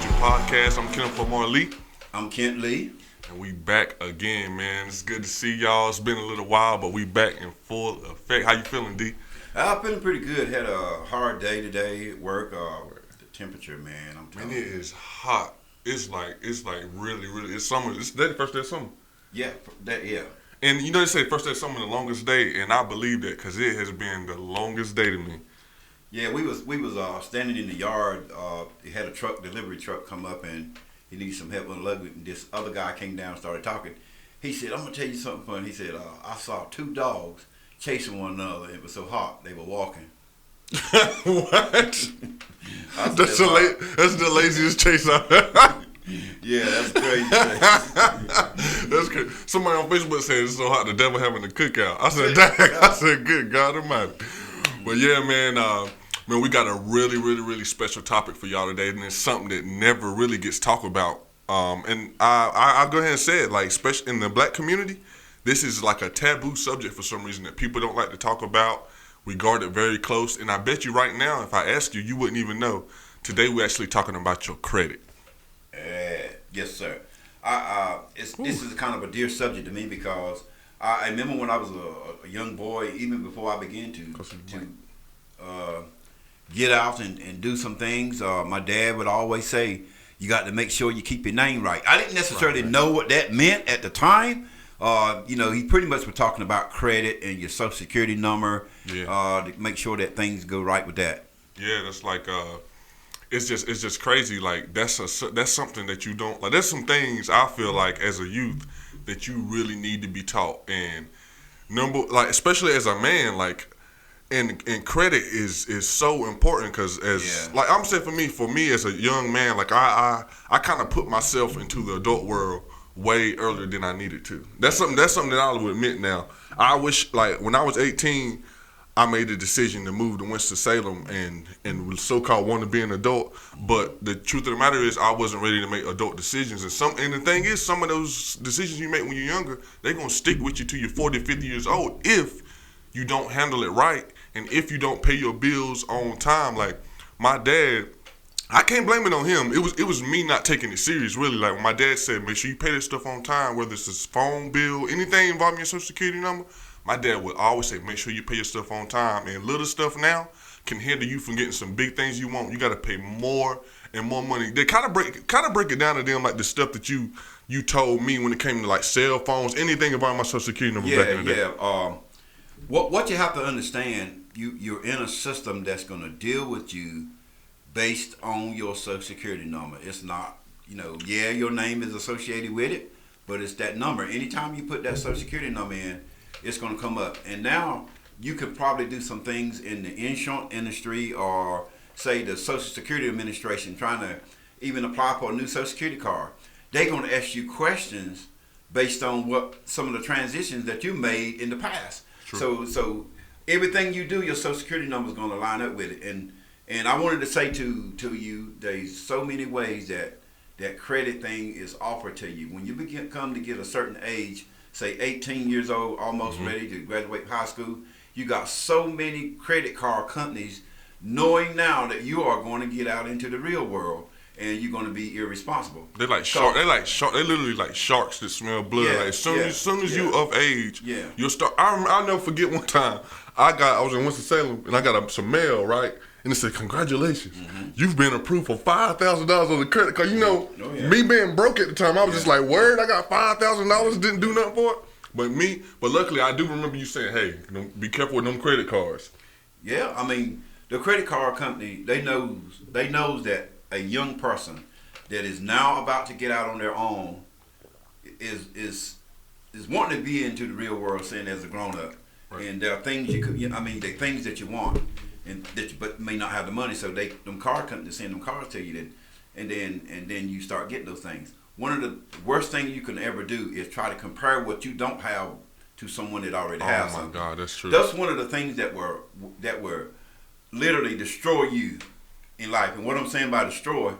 Future podcast. I'm Kenneth Lamar Lee. I'm Kent Lee. And we back again, man. It's good to see y'all. It's been a little while, but we back in full effect. How you feeling, D? I'm feeling pretty good. Had a hard day today at work. The temperature, man. I'm telling Man, it you. is hot. It's like really, it's summer. It's the first day of summer. Yeah, yeah. And you know they say first day of summer the longest day, and I believe that because it has been the longest day to me. Yeah, we was standing in the yard. He had a delivery truck come up, and he needed some help unloading it. And this other guy came down and started talking. He said, "I'm gonna tell you something funny." He said, "I saw two dogs chasing one another. It was so hot they were walking." What? That's the laziest chase I've Yeah, that's crazy. That's crazy. Somebody on Facebook said it's so hot the devil having a cookout. I said, dang. I said, good God Almighty. But yeah, man, we got a really special topic for y'all today, and it's something that never really gets talked about. And I'll go ahead and say it, like, especially in the black community, this is like a taboo subject for some reason that people don't like to talk about. We guard it very close, and I bet you right now, if I ask you, you wouldn't even know. Today, we're actually talking about your credit. Yes, sir. This is kind of a dear subject to me because I remember when I was a young boy, even before I began to get out and do some things, my dad would always say, you got to make sure you keep your name right. I didn't necessarily know what that meant at the time. He pretty much was talking about credit and your social security number to make sure that things go right with that. Yeah, that's like it's just crazy. Like that's something that you don't like. There's some things I feel like as a youth that you really need to be taught, and especially as a man, like, and credit is so important because like I'm saying for me as a young man, like I kind of put myself into the adult world way earlier than I needed to. That's something that I will admit now. I wish, like, when I was 18, I made the decision to move to Winston-Salem and so-called want to be an adult. But the truth of the matter is I wasn't ready to make adult decisions. And the thing is, some of those decisions you make when you're younger, they're going to stick with you till you're 40, 50 years old if you don't handle it right and if you don't pay your bills on time. Like, my dad, I can't blame it on him. It was me not taking it serious, really. Like, when my dad said, make sure you pay this stuff on time, whether it's a phone bill, anything involving your social security number, my dad would always say, make sure you pay your stuff on time. And little stuff now can hinder you from getting some big things you want. You got to pay more and more money. They kind of break it down to them like the stuff that you told me when it came to, like, cell phones, anything about my social security number back in the day. What you have to understand, you're in a system that's going to deal with you based on your social security number. It's not, your name is associated with it, but it's that number. Anytime you put that social security number in, it's going to come up. And now you could probably do some things in the insurance industry or, say, the Social Security Administration trying to even apply for a new social security card. They're going to ask you questions based on what some of the transitions that you made in the past. True. So everything you do, your social security number is going to line up with it. And I wanted to say to you, there's so many ways that credit thing is offered to you. When you come to get a certain age, say 18 years old, almost ready to graduate high school, you got so many credit card companies knowing now that you are going to get out into the real world and you're going to be irresponsible. They're like shark. They literally like sharks that smell blood. Yeah, like as soon as you of age, you'll start. I'll never forget one time I was in Winston-Salem and I got some mail, right? And it said, congratulations, you've been approved for $5,000 on the credit card. Me being broke at the time, I was just like, word, I got $5,000, didn't do nothing for it. But luckily I do remember you saying, hey, be careful with them credit cards. Yeah, I mean, the credit card company, they knows that a young person that is now about to get out on their own is wanting to be into the real world, saying as a grown up. Right. And there are things there are things that you want, and but may not have the money, so them card companies send them cards to you, and then you start getting those things. One of the worst things you can ever do is try to compare what you don't have to someone that already has something. Oh my God, that's true. That's one of the things that were literally destroy you in life. And what I'm saying by destroy,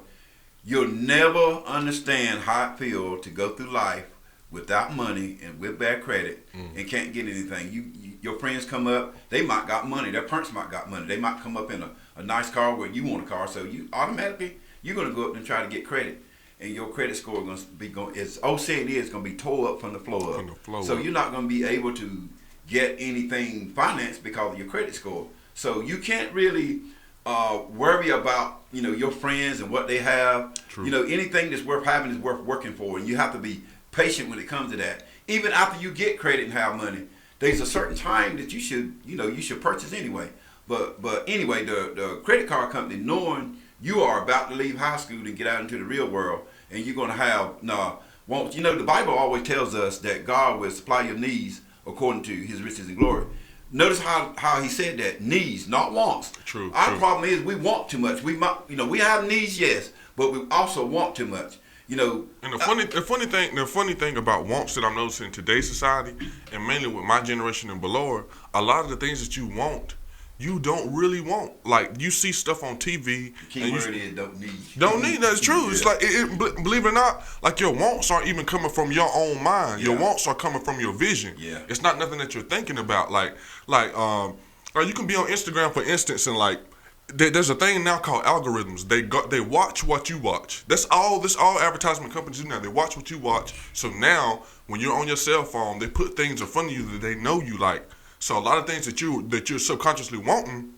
you'll never understand how it feels to go through life without money and with bad credit and can't get anything. Your friends come up, they might got money. Their parents might got money. They might come up in a nice car where you want a car, so you automatically you're going to go up and try to get credit, and your credit score is all saying is going to be tore up from the floor up. So you're not going to be able to get anything financed because of your credit score. So you can't really worry about your friends and what they have. True. Anything that's worth having is worth working for, and you have to be patient when it comes to that. Even after you get credit and have money, there's a certain time that you should purchase anyway. But anyway, the credit card company, knowing you are about to leave high school and get out into the real world, and you're going to have wants. The Bible always tells us that God will supply your needs according to His riches and glory. Notice how He said that, needs, not wants. True. Our problem is we want too much. We have needs, yes, but we also want too much. And the funny thing about wants that I'm noticing in today's society, and mainly with my generation and below, a lot of the things that you want, you don't really want. Like, you see stuff on TV. The key word is don't need. Don't need. That's true. Yeah. It's like, believe it or not, like your wants aren't even coming from your own mind. Yeah. Your wants are coming from your vision. Yeah. It's not nothing that you're thinking about. Like you can be on Instagram, for instance, and like, there's a thing now called algorithms. They watch what you watch. That's all advertisement companies do now. They watch what you watch. So now when you're on your cell phone, they put things in front of you that they know you like. So a lot of things that you're subconsciously wanting,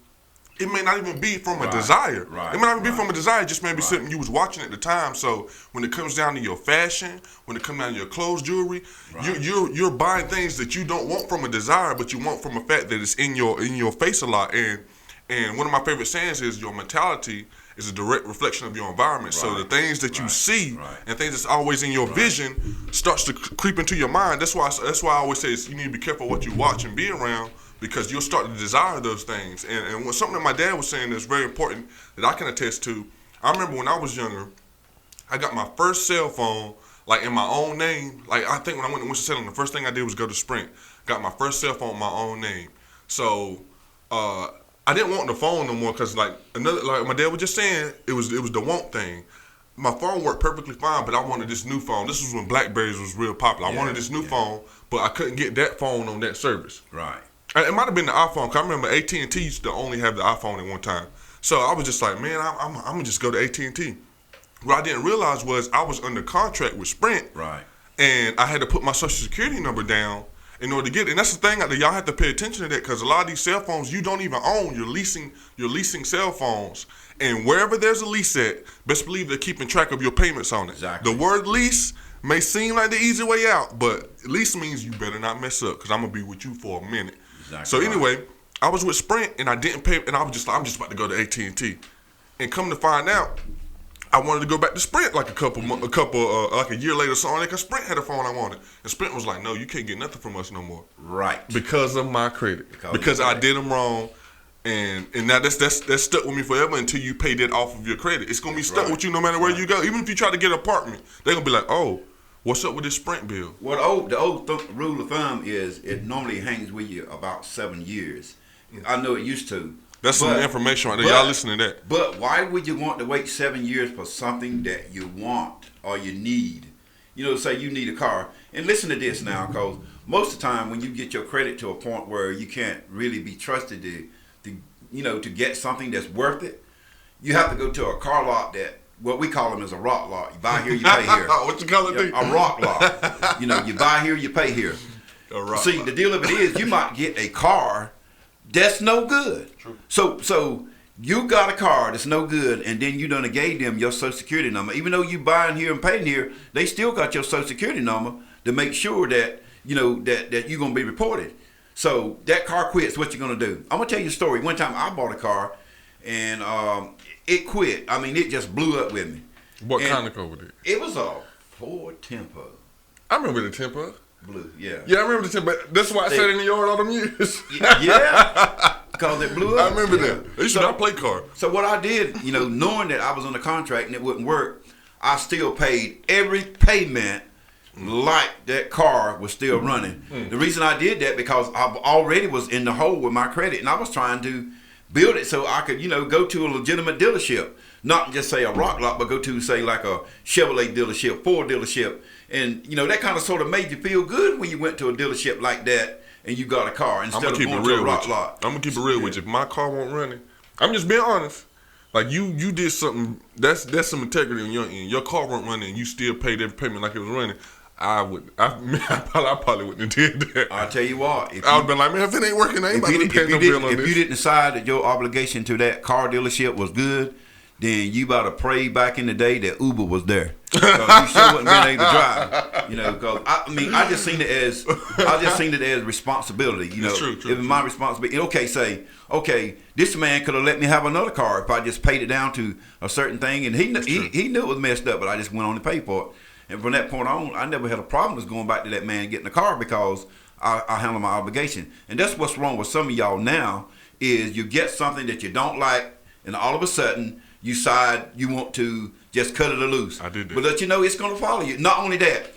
it may not even be from a desire. Right. It may not even be from a desire. It just may be something you was watching at the time. So when it comes down to your fashion, when it comes down to your clothes, jewelry, you're buying things that you don't want from a desire, but you want from a fact that it's in your face a lot. And one of my favorite sayings is your mentality is a direct reflection of your environment. Right. So the things that you see and things that's always in your vision starts to creep into your mind. That's why I always say you need to be careful what you watch and be around, because you'll start to desire those things. And when something that my dad was saying that's very important that I can attest to, I remember when I was younger, I got my first cell phone like in my own name. Like, I think when I went to Winston-Salem, the first thing I did was go to Sprint. Got my first cell phone in my own name. So I didn't want the phone no more because like my dad was just saying, it was the want thing. My phone worked perfectly fine, but I wanted this new phone. This was when Blackberries was real popular. I wanted this new phone, but I couldn't get that phone on that service. Right. It might have been the iPhone, because I remember AT&T used to only have the iPhone at one time. So I was just like, man, I'm going to just go to AT&T. What I didn't realize was I was under contract with Sprint. Right. And I had to put my social security number down in order to get it. And that's the thing, y'all have to pay attention to that, because a lot of these cell phones you don't even own. You're leasing cell phones. And wherever there's a lease at, best believe they're keeping track of your payments on it. Exactly. The word lease may seem like the easy way out, but lease means you better not mess up, because I'm going to be with you for a minute. Exactly. So anyway, I was with Sprint and I didn't pay, and I was just like, I'm just about to go to AT&T. And come to find out, I wanted to go back to Sprint like like a year later or something, because Sprint had a phone I wanted. And Sprint was like, no, you can't get nothing from us no more. Right. Because of my credit. Because I did them wrong. And now that's stuck with me forever until you pay that off of your credit. It's going to be stuck with you no matter where you go. Even if you try to get an apartment, they're going to be like, oh, what's up with this Sprint bill? Well, the old rule of thumb is it normally hangs with you about 7 years. I know it used to. That's some information right there. Y'all listen to that. But why would you want to wait 7 years for something that you want or you need? Say you need a car. And listen to this now, because most of the time when you get your credit to a point where you can't really be trusted to get something that's worth it, you have to go to a car lot that, what we call them is a rock lot. You buy here, you pay here. What you call it? A rock lot. You buy here, you pay here. See, the deal of it is you might get a car that's no good. True. So you got a car that's no good, and then you done gave them your social security number. Even though you buying here and paying here, they still got your social security number to make sure that that you're gonna be reported. So that car quits. What you gonna do? I'm gonna tell you a story. One time I bought a car, and it quit. I mean, it just blew up with me. What kind of car was it? It was a Ford Tempo. I remember the Tempo. Blue, yeah. Yeah, I remember the Tempo. That's why I sat in the yard all them years. Yeah. Because it blew up. I remember that. They used to not play car. So what I did, knowing that I was on a contract and it wouldn't work, I still paid every payment like that car was still running. The reason I did that because I already was in the hole with my credit, and I was trying to build it so I could, go to a legitimate dealership. Not just say a rock lot, but go to say like a Chevrolet dealership, Ford dealership. And that kind of sort of made you feel good when you went to a dealership like that and you got a car instead of going to a rock lot. I'm gonna keep it real with you. If my car won't run it, I'm just being honest. Like you did something that's some integrity on your end. Your car wasn't running, and you still paid every payment like it was running. I probably wouldn't have did that. I'll tell you what. I would been like, man, if it ain't working, I ain't about to pay no bill on this. If you didn't decide that your obligation to that car dealership was good, then you about to pray back in the day that Uber was there. Because you sure wouldn't been able to drive. You know, because I just seen it as responsibility. You know, true, it was my responsibility. Okay, this man could have let me have another car if I just paid it down to a certain thing, and he knew it was messed up, but I just went on to pay for it. And from that point on, I never had a problem with going back to that man getting the car because I handle my obligation. And that's what's wrong with some of y'all now is you get something that you don't like, and all of a sudden you decide you want to just cut it loose. I did that. But it's going to follow you. Not only that,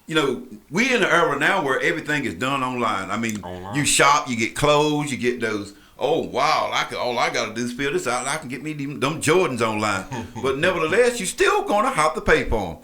we in an era now where everything is done online. I mean, you shop, you get clothes, you get those. Oh wow! All I got to do is fill this out, and I can get me them Jordans online. But nevertheless, you still going to have to pay for them.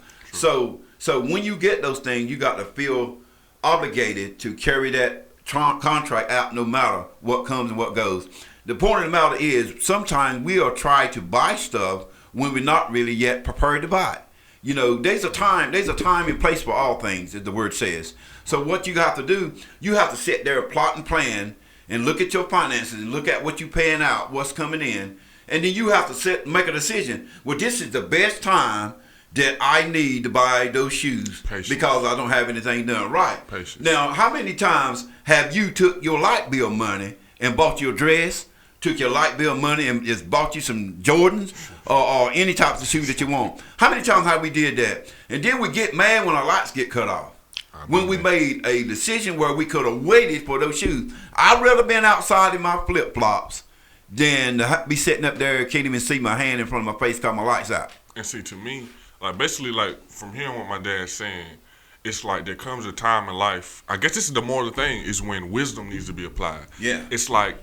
So when you get those things, you got to feel obligated to carry that contract out no matter what comes and what goes. The point of the matter is sometimes we are trying to buy stuff when we're not really yet prepared to buy it. There's a time and place for all things, as the word says. So what you have to do, you have to sit there, plot and plan, and look at your finances and look at what you're paying out, what's coming in, and then you have to make a decision. Well, this is the best time that I need to buy those shoes. Patience. Because I don't have anything done right. Patience. Now, how many times have you took your light bill money and bought your dress, took your light bill money and just bought you some Jordans or any types of shoes that you want? How many times have we did that? And then we get mad when our lights get cut off. When we made a decision where we could have waited for those shoes. I'd rather been outside in my flip-flops than to be sitting up there, can't even see my hand in front of my face because my light's out. And see, to me, basically, from hearing what my dad's saying, it's like there comes a time in life. I guess this is the moral thing is when wisdom needs to be applied. Yeah. It's like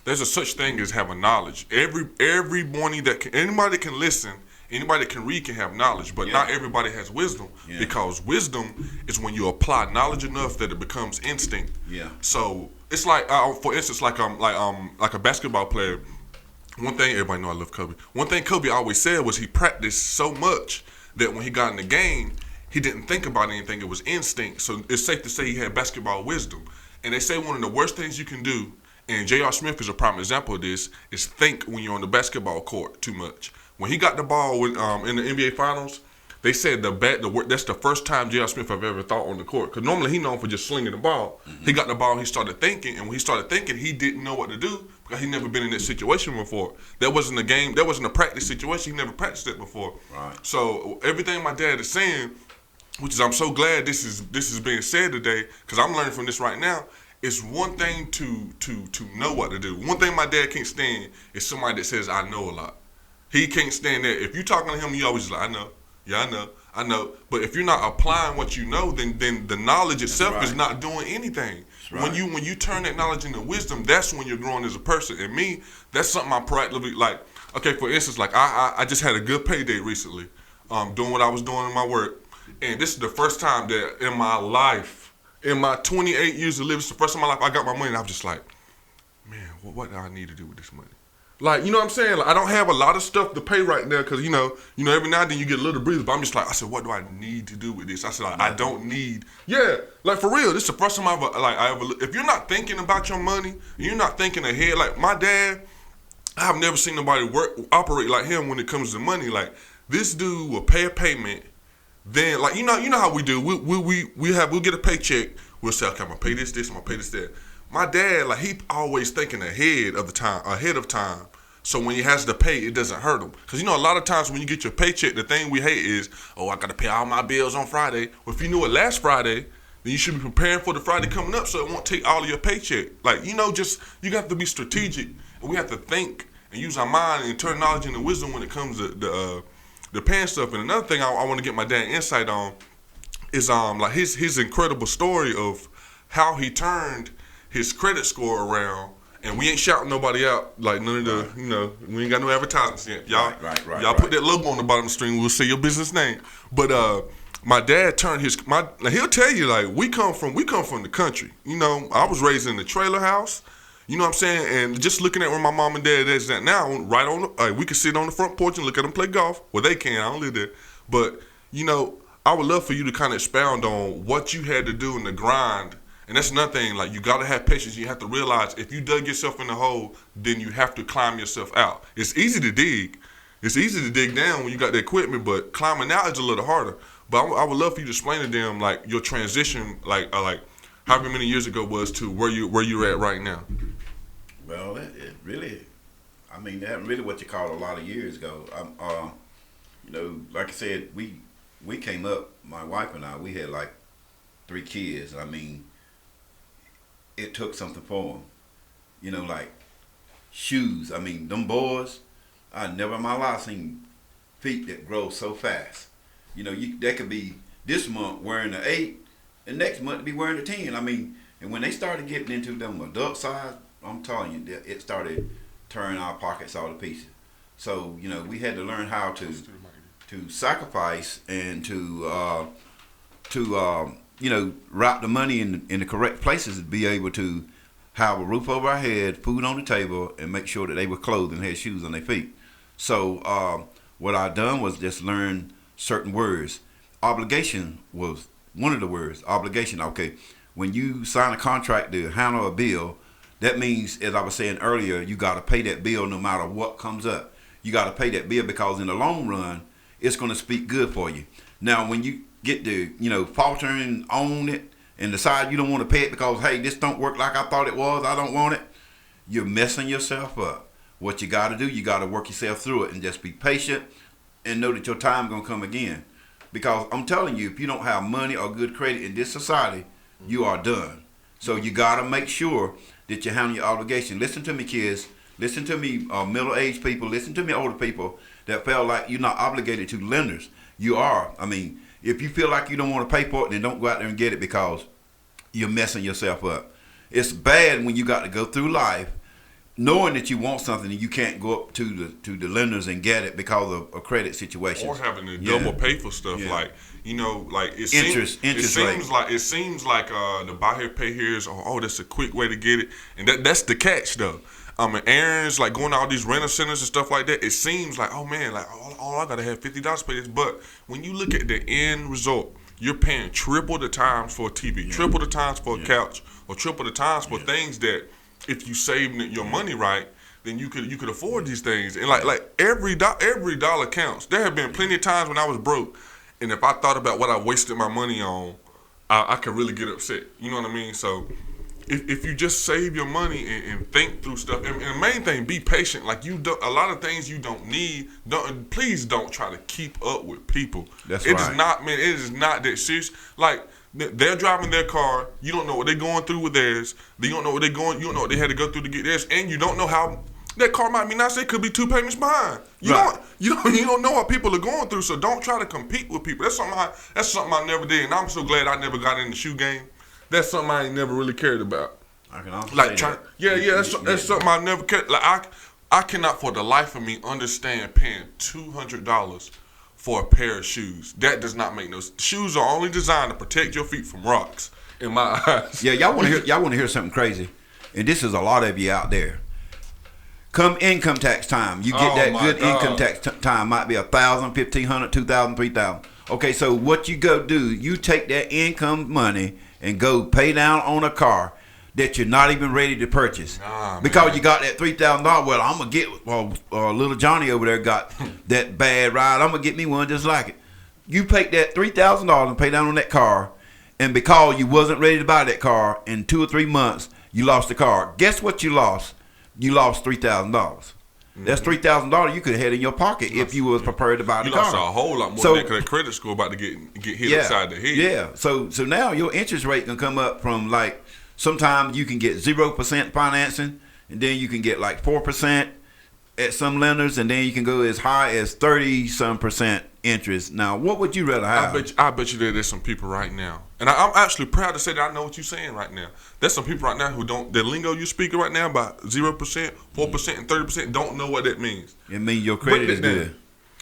there's a such thing as having knowledge. Every morning anybody can listen, anybody that can read can have knowledge, but not everybody has wisdom because wisdom is when you apply knowledge enough that it becomes instinct. Yeah. So it's like, for instance, like a basketball player. One thing, everybody know I love Kobe. One thing Kobe always said was he practiced so much that when he got in the game, he didn't think about anything. It was instinct. So it's safe to say he had basketball wisdom. And they say one of the worst things you can do, and J.R. Smith is a prime example of this, is think when you're on the basketball court too much. When he got the ball in the NBA Finals, they said that's the first time J.R. Smith have ever thought on the court. Because normally he known for just slinging the ball. Mm-hmm. He got the ball, he started thinking, and when he started thinking, he didn't know what to do because he never been in that situation before. That wasn't a game, that wasn't a practice situation. He never practiced it before. Right. So everything my dad is saying, which is I'm so glad this is being said today, because I'm learning from this right now. It's one thing to know what to do. One thing my dad can't stand is somebody that says I know a lot. He can't stand that. If you're talking to him, you always like, I know. Yeah, I know. But if you're not applying what you know, then the knowledge itself is not doing anything. Right. When you turn that knowledge into wisdom, that's when you're growing as a person. And me, that's something I proactively like. Okay, for instance, like I just had a good payday recently, doing what I was doing in my work, and this is the first time that in my life, in my 28 years of living, it's the first time in my life I got my money, and I was just like, man, what do I need to do with this money? Like, you know what I'm saying? Like, I don't have a lot of stuff to pay right now because, you know, every now and then you get a little breather. But I'm just like, I said, what do I need to do with this? I said, I don't need. Yeah, like for real. This is the first time I ever. If you're not thinking about your money, you're not thinking ahead. Like my dad, I've never seen nobody operate like him when it comes to money. Like this dude will pay a payment, then like you know how we do. We'll get a paycheck. We'll say, okay, I'm gonna pay this, I'm gonna pay this, that. My dad, like he always thinking ahead of time. So when he has to pay, it doesn't hurt him. Because you know, a lot of times when you get your paycheck, the thing we hate is, oh, I got to pay all my bills on Friday. Well, if you knew it last Friday, then you should be preparing for the Friday coming up so it won't take all of your paycheck. Like, you know, just, you got to be strategic. And we have to think and use our mind and turn knowledge into wisdom when it comes to the paying stuff. And another thing I want to get my dad insight on is like his incredible story of how he turned his credit score around. And we ain't shouting nobody out, like none of the, you know, we ain't got no advertisements yet. Y'all, y'all put that logo on the bottom of the screen, we'll say your business name. But my dad turned now he'll tell you, like, we come from the country. You know, I was raised in the trailer house. You know what I'm saying? And just looking at where my mom and dad is at now, right on, we can sit on the front porch and look at them play golf. Well, they can. I don't live there, but you know, I would love for you to kind of expound on what you had to do in the grind. And that's another thing. Like, you gotta have patience. You have to realize if you dug yourself in the hole, then you have to climb yourself out. It's easy to dig. It's easy to dig down when you got the equipment, but climbing out is a little harder. But I would love for you to explain to them like your transition, like however many years ago was to where you're at right now. Well, it really, I mean, that really what you call a lot of years ago. You know, like I said, we came up, my wife and I, we had like 3 kids. I mean, it took something for them. You know, like shoes. I mean, them boys, I never in my life seen feet that grow so fast. You know, they could be this month wearing an 8, and next month be wearing a 10. I mean, and when they started getting into them adult size, I'm telling you, it started tearing our pockets all to pieces. So, you know, we had to learn how to sacrifice and to you know, route the money in the correct places to be able to have a roof over our head, food on the table, and make sure that they were clothed and had shoes on their feet. So what I done was just learn certain words. Obligation was one of the words. Obligation. Okay, when you sign a contract to handle a bill, that means, as I was saying earlier, you got to pay that bill no matter what comes up. You got to pay that bill because in the long run, it's going to speak good for you. Now, when you get to, you know, faltering on it and decide you don't want to pay it because, hey, this don't work like I thought it was, I don't want it, you're messing yourself up. What you got to do, you got to work yourself through it and just be patient and know that your time going to come again. Because I'm telling you, if you don't have money or good credit in this society, you are done. So you got to make sure that you handle your obligation. Listen to me, kids. Listen to me, middle-aged people. Listen to me, older people that feel like you're not obligated to lenders. You are. I mean, if you feel like you don't want to pay for it, then don't go out there and get it because you're messing yourself up. It's bad when you got to go through life knowing that you want something and you can't go up to the lenders and get it because of a credit situation. Or having to double pay for stuff like, you know, like it seems like the buy here pay here is that's a quick way to get it, and that's the catch though. And errands like going to all these rental centers and stuff like that. It seems like, oh man, like I gotta have $50 to pay this, but when you look at the end result, you're paying triple the times for a TV, triple the times for a couch, or triple the times for things that if you save your money right, then you could afford these things. And like every dollar counts. There have been plenty of times when I was broke, and if I thought about what I wasted my money on, I could really get upset. You know what I mean? So if you just save your money and think through stuff, and the main thing, be patient. Like a lot of things you don't need. Please don't try to keep up with people. That's right. It is not, man. It is not that serious. Like they're driving their car. You don't know what they're going through with theirs. You don't know what you don't know what they had to go through to get theirs, and you don't know how that car might be nice. It could be 2 payments behind. You don't know what people are going through. So don't try to compete with people. That's something I never did, and I'm so glad I never got in the shoe game. That's something I ain't never really cared about. I can also like say that. That's something I never cared. Like I cannot for the life of me understand paying $200 for a pair of shoes. That does not make no sense. Shoes are only designed to protect your feet from rocks, in my eyes. Yeah, y'all want to hear something crazy, and this is a lot of you out there. Come income tax time, you get that good income tax time. Might be $1,000, $1,500, $2,000, $3,000. Okay, so what you go do? You take that income money and go pay down on a car that you're not even ready to purchase because you got that $3,000. Well, I'm gonna get. Little Johnny over there got that bad ride. I'm gonna get me one just like it. You take that $3,000 and pay down on that car, and because you wasn't ready to buy that car, in 2 or 3 months you lost the car. Guess what you lost? You lost $3,000. That's $3,000 you could have had in your pocket if you was prepared to buy the car. You lost a whole lot more than that credit score about to get hit upside the head. Yeah. So now your interest rate can come up from like sometimes you can get 0% financing, and then you can get like 4% at some lenders, and then you can go as high as 30% interest. Now, what would you rather have? I bet you there's some people right now, and I'm actually proud to say that I know what you're saying right now. There's some people right now who don't, the lingo you're speaking right now about 0%, 4%, and 30% don't know what that means. It means your credit is good.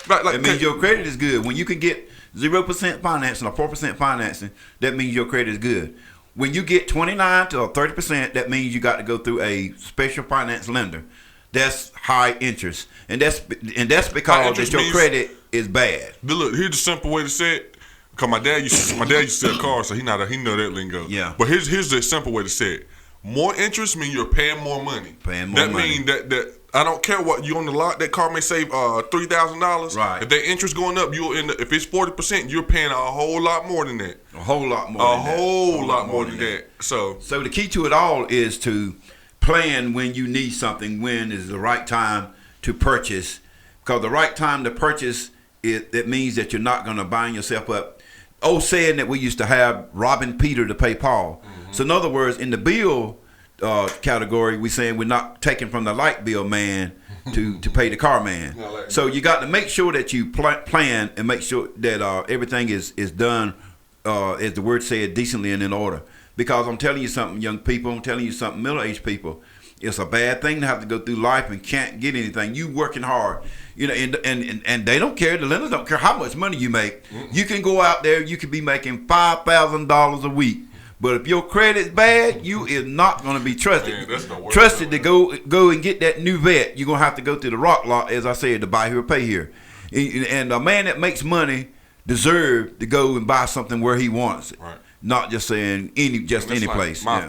Right, it means your credit is good. When you can get 0% financing or 4% financing, that means your credit is good. when you get 29 to 30%, that means you got to go through a special finance lender. That's high interest, and that's because that your credit is bad. Look, here's the simple way to say it. Cause my dad used to sell cars, so he know that lingo. Yeah. But here's the simple way to say it. More interest means you're paying more money. That means that I don't care what you on the lot. That car may save $3,000. Right. If that interest going up, you'll end up, if it's 40%, you're paying a whole lot more than that. A whole lot more. A whole lot more than that. So the key to it all is to plan when you need something. When is the right time to purchase? Because the right time to purchase it means that you're not going to bind yourself up. Old saying that we used to have, robbing Peter to pay Paul. Mm-hmm. So in other words, in the bill category, we're saying we're not taking from the light bill man to pay the car man. So you got to make sure that you plan and make sure that everything is done, as the word said, decently and in order. Because I'm telling you something, young people, I'm telling you something, middle-aged people, it's a bad thing to have to go through life and can't get anything. You working hard, and they don't care. The lenders don't care how much money you make. Mm-hmm. You can go out there, you could be making $5,000 a week, but if your credit's bad, you is not going to be trusted. Man, that's the worst trusted to go and get that new vet. You're gonna have to go to the rock lot, as I said, to buy here, pay here. And a man that makes money deserves to go and buy something where he wants it. Right. Not just saying any place. My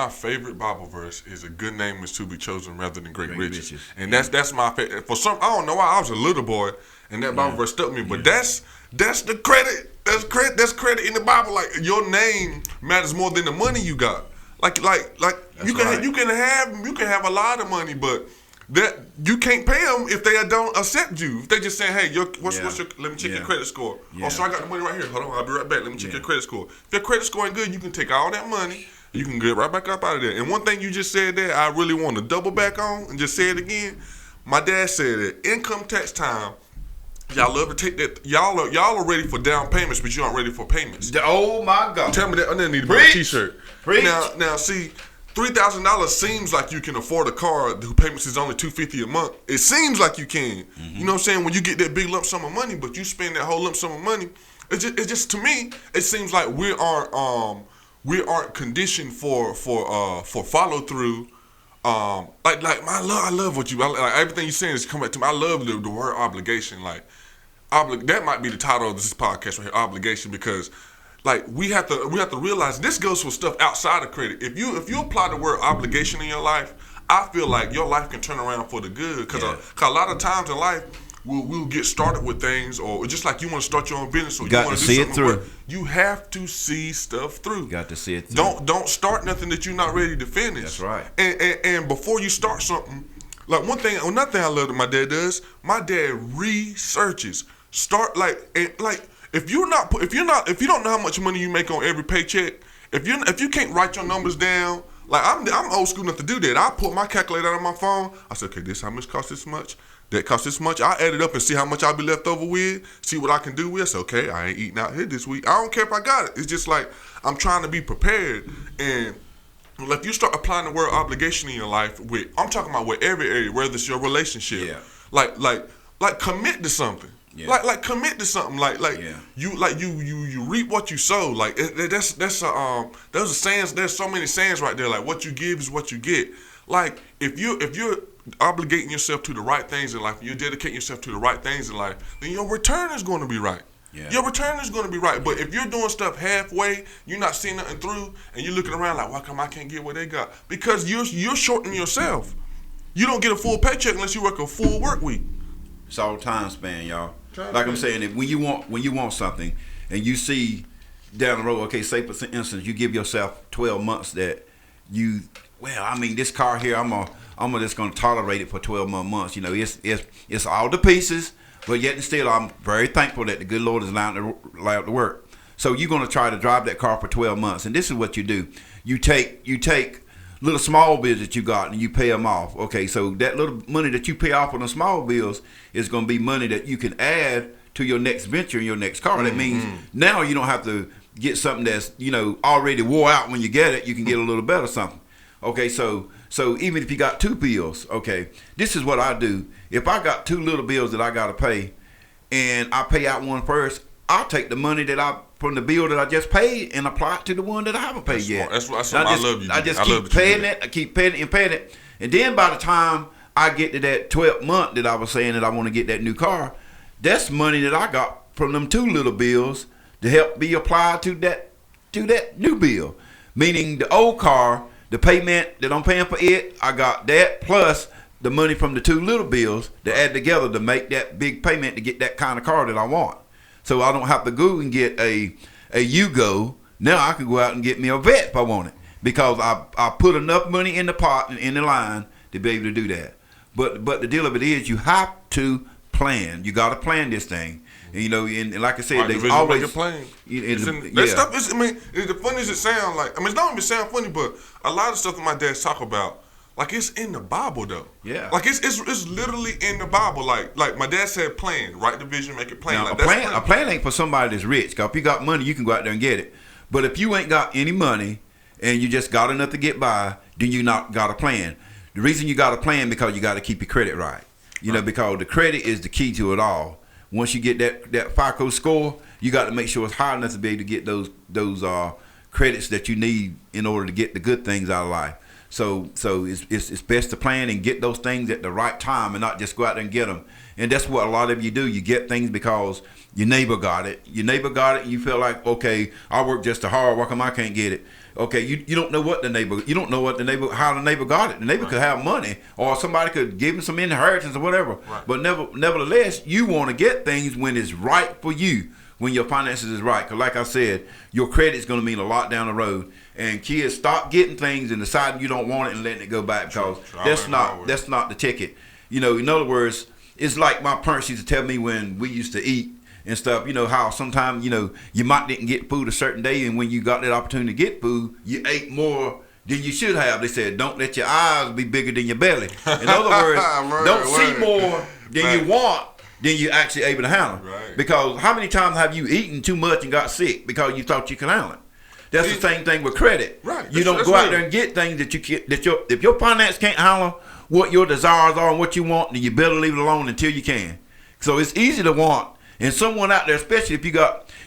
favorite Bible verse is, a good name is to be chosen rather than great riches. And that's my favorite. For some, I don't know why, I was a little boy and that Bible verse stuck me, but that's the credit. That's credit in the Bible. Like, your name matters more than the money you got. Like you can have a lot of money, but that you can't pay them if they don't accept you. If they just saying, hey, what's your, let me check your credit score. Yeah. Oh, so I got the money right here. Hold on, I'll be right back. Let me check your credit score. If your credit score ain't good, you can take all that money. You can get right back up out of there. And one thing you just said there, I really want to double back on and just say it again. My dad said that income tax time, y'all love to take that. Y'all are ready for down payments, but you aren't ready for payments. Oh my God! Tell me that. I didn't need to buy a T-shirt. Preach. Now see. $3,000 seems like you can afford a car whose payments is only $250 a month. It seems like you can. Mm-hmm. You know what I'm saying? When you get that big lump sum of money, but you spend that whole lump sum of money, it's just to me, it seems like we aren't conditioned for follow through. I love what you like, everything you're saying is coming back to me. I love the word obligation. Like, that might be the title of this podcast right here, obligation, because. Like, we have to realize this goes for stuff outside of credit. If you apply the word obligation in your life, I feel like your life can turn around for the good. Because a lot of times in life, we'll get started with things, or just like you want to start your own business, or you want to do something through. You have to see stuff through. You got to see it through. Don't start nothing that you're not ready to finish. That's right. And before you start something, like another thing I love that my dad does, my dad researches. If you don't know how much money you make on every paycheck, if you can't write your numbers down, like I'm old school enough to do that. I put my calculator out on my phone. I said, okay, this how much costs this much. That costs this much. I add it up and see how much I'll be left over with. See what I can do with. I said, okay, I ain't eating out here this week. I don't care if I got it. It's just like I'm trying to be prepared. And if you start applying the word obligation in your life, I'm talking about with every area, whether it's your relationship, like commit to something. Yeah. Like commit to something. You reap what you sow. Like those are sayings. There's so many sayings right there. Like, what you give is what you get. Like, if you're obligating yourself to the right things in life, you're dedicating yourself to the right things in life, then your return is going to be right. Yeah. Your return is going to be right. But if you're doing stuff halfway, you're not seeing nothing through, and you're looking around like, why come I can't get what they got? Because you're shortening yourself. You don't get a full paycheck unless you work a full work week. It's all time span, y'all. Like I'm saying, if when you want something and you see down the road, okay, say for instance, you give yourself 12 months that this car here, I'm just gonna tolerate it for 12 more months. It's all the pieces, but yet and still, I'm very thankful that the good Lord is allowed to work. So you're gonna try to drive that car for 12 months, and this is what you do: you take little small bills that you got and you pay them off. Okay, so that little money that you pay off on the small bills is going to be money that you can add to your next venture in your next car. Mm-hmm. That means now you don't have to get something that's already wore out. When you get it, you can get a little better something. Okay, so even if you got two bills, okay, this is what I do. If I got two little bills that I got to pay and I pay out one first, I'll take the money that I from the bill that I just paid and apply it to the one that I haven't paid yet. That's something I love you. I just keep paying it. I keep paying it and paying it, and then by the time I get to that 12th month that I was saying that I want to get that new car, that's money that I got from them two little bills to help be applied to that new bill. Meaning the old car, the payment that I'm paying for it, I got that plus the money from the two little bills to add together to make that big payment to get that kind of car that I want. So I don't have to go and get a Yugo. Now I can go out and get me a Vet if I want it, because I put enough money in the pot and in the line to be able to do that. But the deal of it is you have to plan. You got to plan this thing. And like I said, there's always a plan. That stuff is. I mean, the funny as it sounds like. I mean, it's not even sound funny, but a lot of stuff that my dad talk about, like it's in the Bible though. Yeah. Like it's literally in the Bible. Like my dad said, plan, write the vision, make it plain. Now, like a plan ain't for somebody that's rich. Cause if you got money, you can go out there and get it. But if you ain't got any money and you just got enough to get by, then you not got a plan. The reason you got a plan because you got to keep your credit right. Because the credit is the key to it all. Once you get that FICO score, you got to make sure it's high enough to be able to get those credits that you need in order to get the good things out of life. So it's best to plan and get those things at the right time and not just go out there and get them. And that's what a lot of you do. You get things because your neighbor got it. Your neighbor got it, and you feel like, okay, I work just as hard. Why come I can't get it? Okay, you don't know what the neighbor. You don't know what how the neighbor got it. The neighbor could have money, or somebody could give him some inheritance or whatever. Right. But nevertheless, you want to get things when it's right for you, when your finances is right. Because like I said, your credit's going to mean a lot down the road. And kids, stop getting things and deciding you don't want it and letting it go back, because that's not the ticket. In other words, it's like my parents used to tell me when we used to eat and stuff, how sometimes, you might didn't get food a certain day, and when you got that opportunity to get food, you ate more than you should have. They said, don't let your eyes be bigger than your belly. In other words, don't see more than you want than you actually able to handle. Right. Because how many times have you eaten too much and got sick because you thought you could handle it? That's the same thing with credit. Right. You don't go out there and get things that if your finance can't handle what your desires are and what you want, then you better leave it alone until you can. So it's easy to want. And someone out there, especially if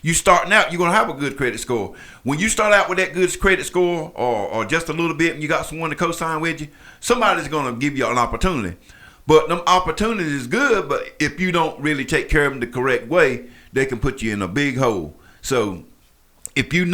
you starting out, you're gonna have a good credit score. When you start out with that good credit score, or just a little bit, and you got someone to co-sign with you, somebody's gonna give you an opportunity. But them opportunities is good, but if you don't really take care of them the correct way, they can put you in a big hole. So if you've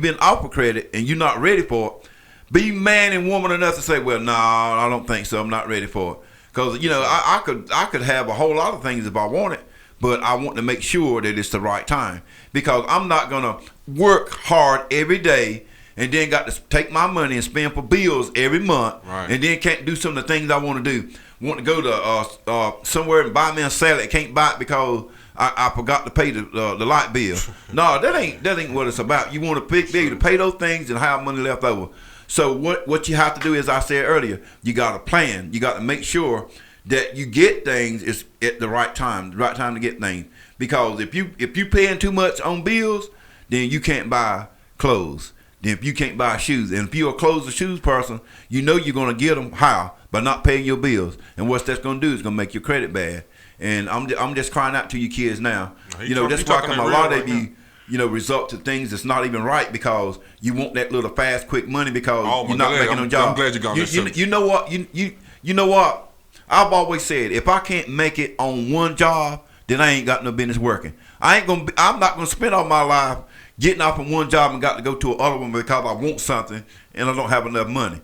been off of credit and you're not ready for it, be man and woman enough to say, well, no, I don't think so. I'm not ready for it. Because I could have a whole lot of things if I want it. But I want to make sure that it's the right time, because I'm not going to work hard every day and then got to take my money and spend for bills every month, right, and then can't do some of the things I want to do. Want to go to somewhere and buy me a salad, can't buy it because I forgot to pay the light bill. No, that ain't what it's about. You want to be able to pay those things and have money left over. So what you have to do, as I said earlier, you got to plan. You got to make sure that you get things is at the right time to get things. Because if you paying too much on bills, then you can't buy clothes. Then if you can't buy shoes, and if you're a clothes or shoes person, you're gonna get them how? By not paying your bills. And what that's gonna do is gonna make your credit bad. And I'm just crying out to you kids now. That's why a lot of you. Result to things that's not even right, because you want that little fast, quick money because you're not making no job. I'm glad you got this. You know what? You know what? I've always said, if I can't make it on one job, then I ain't got no business working. I'm not gonna spend all my life getting off from one job and got to go to another one because I want something and I don't have enough money.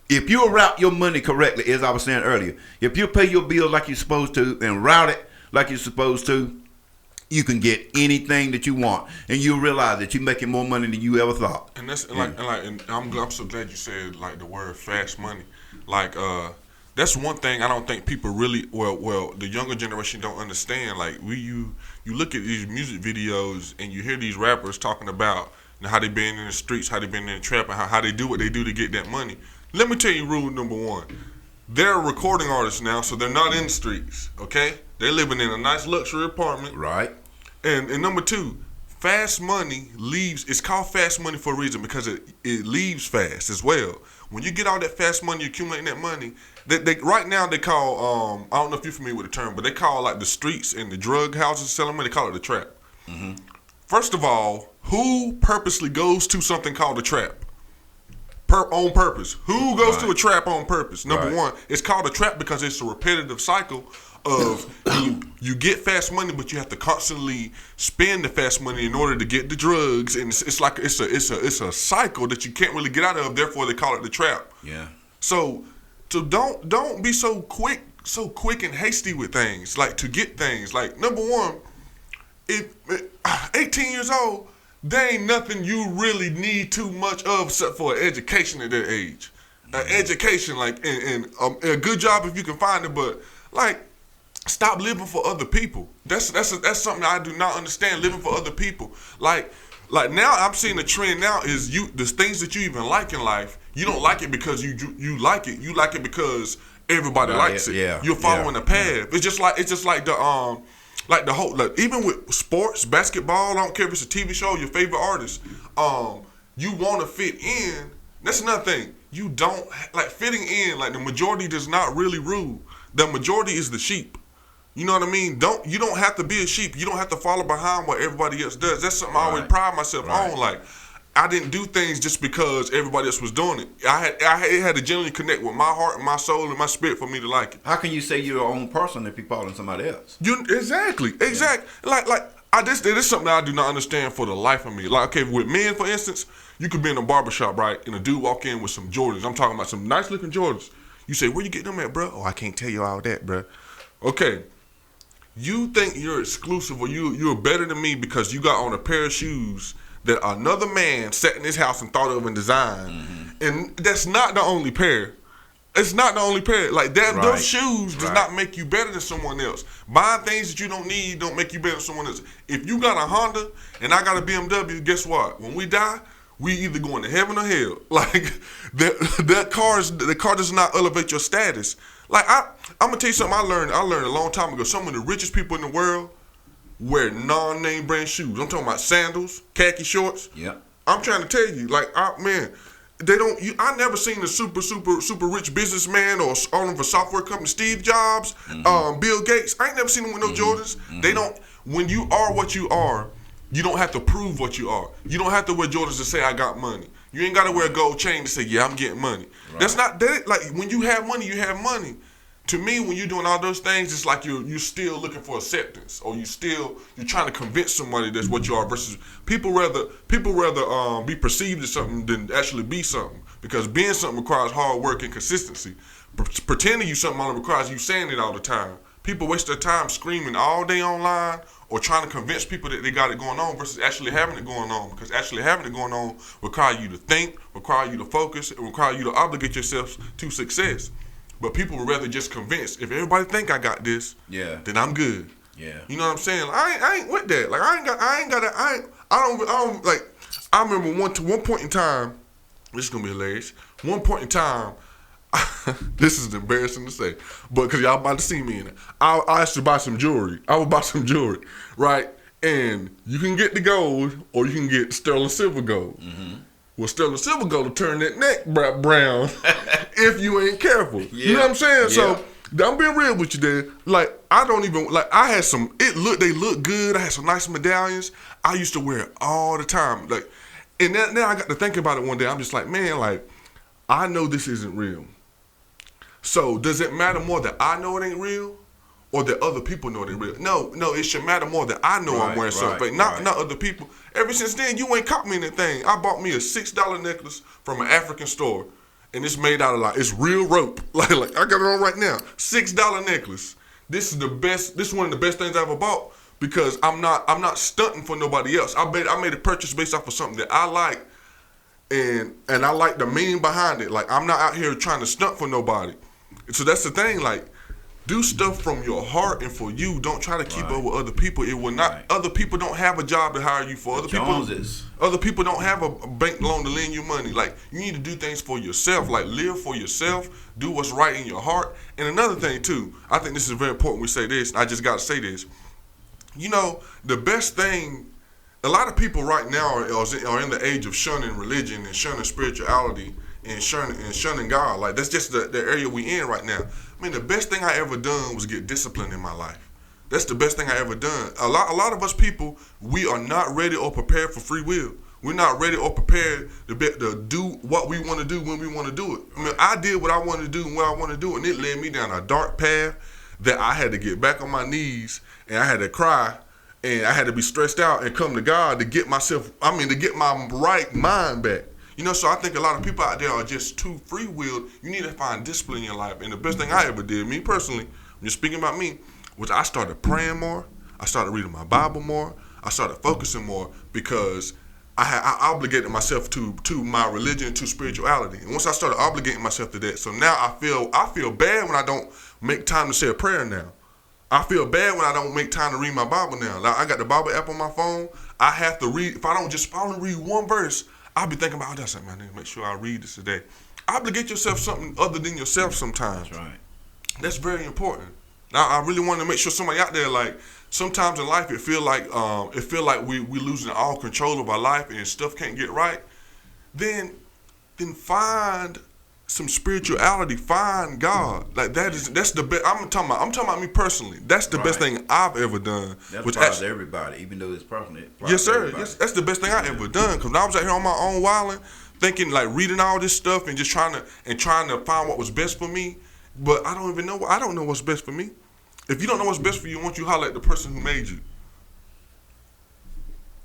If you route your money correctly, as I was saying earlier, if you pay your bills like you're supposed to and route it like you're supposed to, you can get anything that you want, and you'll realize that you're making more money than you ever thought. And that's and I'm so glad you said like the word fast money. Like that's one thing I don't think people really well the younger generation don't understand. Like you look at these music videos and you hear these rappers talking about how they been in the streets, how they been in the trap, and how they do what they do to get that money. Let me tell you rule number one. They're recording artists now, so they're not in the streets, okay? They're living in a nice luxury apartment. Right. And number two, fast money leaves. It's called fast money for a reason, because it leaves fast as well. When you get all that fast money, accumulating that money, they right now they call, I don't know if you're familiar with the term, but they call like the streets and the drug houses selling money, they call it the trap. First of all, who purposely goes to something called a trap? On purpose. Who goes to a trap on purpose? Number one, it's called a trap because it's a repetitive cycle of you get fast money, but you have to constantly spend the fast money in order to get the drugs, and it's like it's a cycle that you can't really get out of. Therefore, they call it the trap. Yeah. So don't be so quick and hasty with things, like to get things. Like number one, if 18 years old, there ain't nothing you really need too much of except for an education at that age. An education, like, and a good job if you can find it, but like, stop living for other people. That's something I do not understand. Living for other people, like now I'm seeing the trend now is the things that you even like in life. You don't like it because you like it. You like it because everybody likes it. Yeah, you're following a path. It's just like the like the whole, like even with sports, basketball, I don't care if it's a TV show, your favorite artist, you want to fit in. That's another thing. You don't, like, fitting in, like the majority does not really rule. The majority is the sheep. You know what I mean? You don't have to be a sheep. You don't have to follow behind what everybody else does. That's something I always pride myself on. Like, I didn't do things just because everybody else was doing it. It had to genuinely connect with my heart and my soul and my spirit for me to like it. How can you say you're your own person if you're following somebody else? Exactly. Yeah. Like it is something that I do not understand for the life of me. Like, okay, with men, for instance, you could be in a barbershop, right, and a dude walk in with some Jordans. I'm talking about some nice looking Jordans. You say, where you get them at, bro? Oh, I can't tell you all that, bro. Okay. You think you're exclusive or you're better than me because you got on a pair of shoes that another man sat in his house and thought of and designed. And that's not the only pair. It's not the only pair. Like that, those shoes does not make you better than someone else. Buying things that you don't need don't make you better than someone else. If you got a Honda and I got a BMW, guess what? When we die, we either going to heaven or hell. Like the car does not elevate your status. Like I'm gonna tell you something I learned a long time ago. Some of the richest people in the world wear non-name brand shoes. I'm talking about sandals, khaki shorts. Yeah. I'm trying to tell you, like, they don't. I never seen a super rich businessman or owner of a software company, Steve Jobs, Bill Gates. I ain't never seen them with no Jordans. They don't. When you are what you are, you don't have to prove what you are. You don't have to wear Jordans to say I got money. You ain't got to wear a gold chain to say, yeah, I'm getting money. Right. That's not that. Like, when you have money, you have money. To me, when you're doing all those things, it's like you're still looking for acceptance, or you're trying to convince somebody that's what you are. Versus people rather be perceived as something than actually be something. Because being something requires hard work and consistency. Pretending you something only requires you saying it all the time. People waste their time screaming all day online or trying to convince people that they got it going on versus actually having it going on. Because actually having it going on require you to think, require you to focus, and require you to obligate yourself to success. But people would rather just convince. If everybody think I got this, then I'm good. Yeah. You know what I'm saying? Like, I ain't with that. Like I don't like. I remember one point in time. This is gonna be hilarious. One point in time, this is embarrassing to say, but because y'all about to see me in it, I asked to buy some jewelry. I would buy some jewelry, right? And you can get the gold, or you can get sterling silver gold. Well, sterling silver gold will turn that neck brown if you ain't careful. You know what I'm saying? So I'm being real with you there. Like, I don't even, like, I had some, they look good. I had some nice medallions. I used to wear it all the time. Like, and then I got to thinking about it one day. I'm just like, man, like, I know this isn't real. So does it matter more that I know it ain't real, or that other people know it ain't real? No, it should matter more that I know I'm wearing something, not other people. Ever since then, you ain't caught me in anything. I bought me a $6 necklace from an African store, and it's made out of, like, it's real rope. Like I got it on right now. $6 necklace. This is the best. This is one of the best things I ever bought because I'm not stunting for nobody else. I made a purchase based off of something that I like, and I like the meaning behind it. Like, I'm not out here trying to stunt for nobody. So that's the thing, like, do stuff from your heart and for you. Don't try to keep up with other people. It will not. Other people don't have a job to hire you for. Other people don't have a bank loan to lend you money. Like, you need to do things for yourself. Like, live for yourself. Do what's right in your heart. And another thing too, I think this is very important. We say this. I just got to say this. You know, the best thing. A lot of people right now are in the age of shunning religion and shunning spirituality and shunning God. Like, that's just the area we in right now. I mean, the best thing I ever done was get disciplined in my life. That's the best thing I ever done. A lot of us people, we are not ready or prepared for free will. We're not ready or prepared to do what we want to do when we want to do it. I mean, I did what I wanted to do when I wanted to do it, and it led me down a dark path that I had to get back on my knees, and I had to cry, and I had to be stressed out and come to God to get to get my right mind back. So I think a lot of people out there are just too free-willed. You need to find discipline in your life. And the best thing I ever did, me personally, I'm just speaking about me, was I started praying more. I started reading my Bible more. I started focusing more because I obligated myself to my religion, to spirituality. And once I started obligating myself to that, so now I feel bad when I don't make time to say a prayer now. I feel bad when I don't make time to read my Bible now. Like, I got the Bible app on my phone. I have to read. If I only read one verse, I'll be thinking about, that's like, man, I need to make sure I read this today. Obligate yourself something other than yourself sometimes. That's right. That's very important. Now, I really want to make sure somebody out there, like, sometimes in life it feel like we losing all control of our life and stuff can't get right. Then find some spirituality. Find God. Like, that's the best. I'm talking about me personally. That's the best thing I've ever done. That applies to everybody, even though it's personal. Yes, sir. Yes, that's the best thing I ever done. Because I was out here on my own wilding, thinking, like, reading all this stuff and just trying to find what was best for me. But I don't even know. I don't know what's best for me. If you don't know what's best for you, why don't you holler at the person who made you?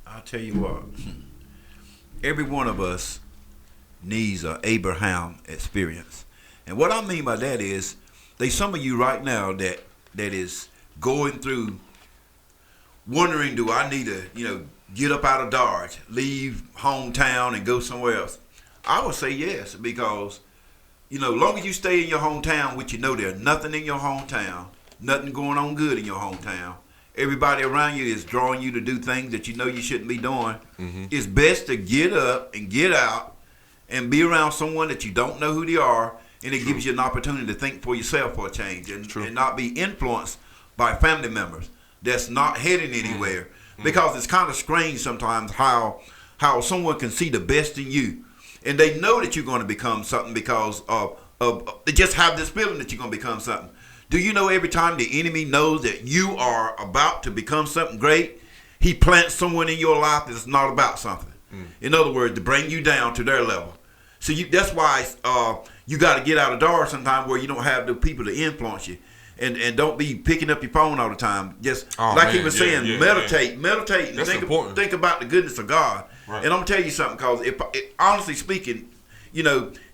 I'll tell you what. Every one of us needs an Abraham experience. And what I mean by that is, there's some of you right now that is going through wondering, do I need to, get up out of Dodge, leave hometown and go somewhere else? I would say yes, because, long as you stay in your hometown, which there's nothing in your hometown, nothing going on good in your hometown, everybody around you is drawing you to do things that you shouldn't be doing. Mm-hmm. It's best to get up and get out and be around someone that you don't know who they are, and it gives you an opportunity to think for yourself for a change and not be influenced by family members that's not heading anywhere. Mm-hmm. Because it's kind of strange sometimes how someone can see the best in you, and they know that you're going to become something because of they just have this feeling that you're going to become something. Do you know every time the enemy knows that you are about to become something great, he plants someone in your life that's not about something. In other words, to bring you down to their level. So that's why you got to get out of Dodge sometime where you don't have the people to influence you. And don't be picking up your phone all the time. Just he was saying, meditate and think about the goodness of God. Right. And I'm going to tell you something, because honestly speaking,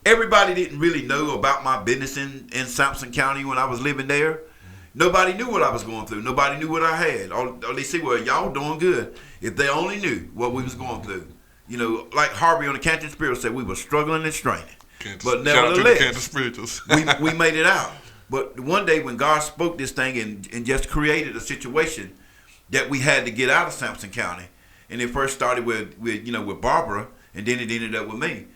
everybody didn't really know about my business in Sampson County when I was living there. Nobody knew what I was going through. Nobody knew what I had. All they see, well, y'all doing good. If they only knew what we was going through. Like Harvey on the Cant said, we were struggling and straining. But nevertheless, we made it out. But one day when God spoke this thing and just created a situation that we had to get out of Sampson County, and it first started with Barbara, and then it ended up with me.